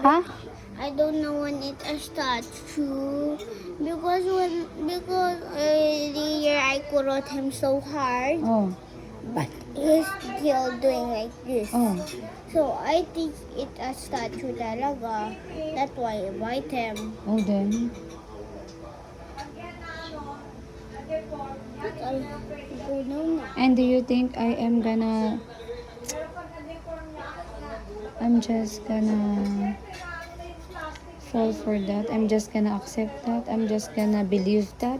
Ha? I don't know when it's a statue because earlier I correct him so hard, Oh. but he's still doing like this. Oh. So I think it's a statue talaga. That's why I invite him. Oh, then. I don't know na. And do you think I'm just gonna fall for that? I'm just gonna accept that? I'm just gonna believe that?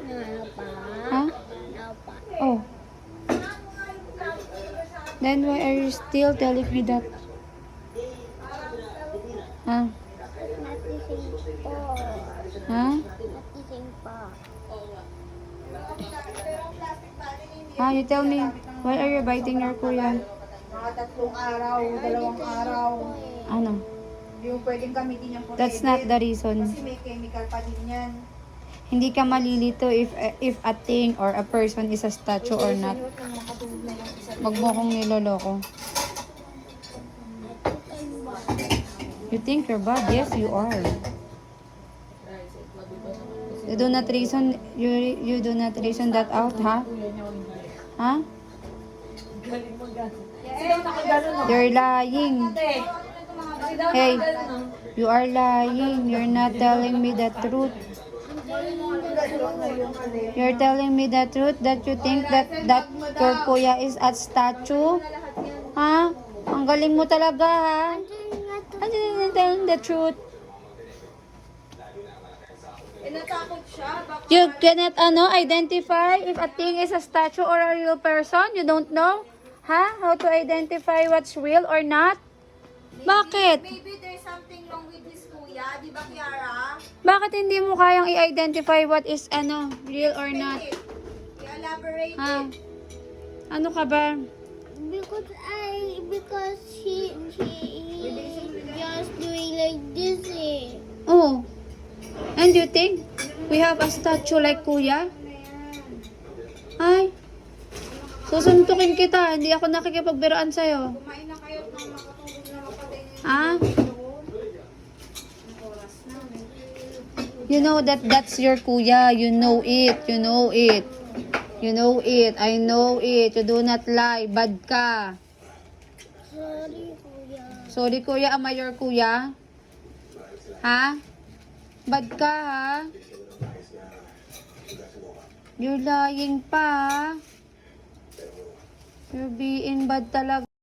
No pa. Huh? No pa. Oh. Then why are you still telling me that? Huh? Natising po. Huh? Natising po. You tell me, why are you biting your kuya? Mga 3 araw, 2 araw. Ano? Hindi mo pwedeng gamitin yung That's not the reason. Kasi may chemical pa din yan. Hindi ka malilito if a thing or a person is a statue or not. Wag mo kong niloloko. You think you're bad? Yes, you are. You do not reason that out, ha? Huh? You're lying. Hey, you are lying. You're not telling me the truth. You're telling me the truth that you think that your kuya is a statue? Ha? Ang galing mo talaga, ha? I'm telling the truth. Natakot siya. You cannot identify if a thing is a statue or a real person? You don't know? Ha? How to identify what's real or not? Bakit? Maybe there's something wrong with his kuya. Di ba, Kiara? Bakit hindi mo kayang i-identify what is real or not? I-elaborate Ha? it. Ano ka ba? Because he just doing like this eh. Oh. And you think we have a statue like kuya? Ay. Susuntukin kita. Hindi ako nakikipagbiruan sa'yo. Kumain na kayo nang makatulog na mapatay na Ah? You know that's your kuya. You know it. You know it. You know it. I know it. You do not lie. Bad ka. Sorry, kuya. Sorry kuya. Am I your kuya? Ha? Bad ka, ha? You're lying pa, ha? You're being bad talaga.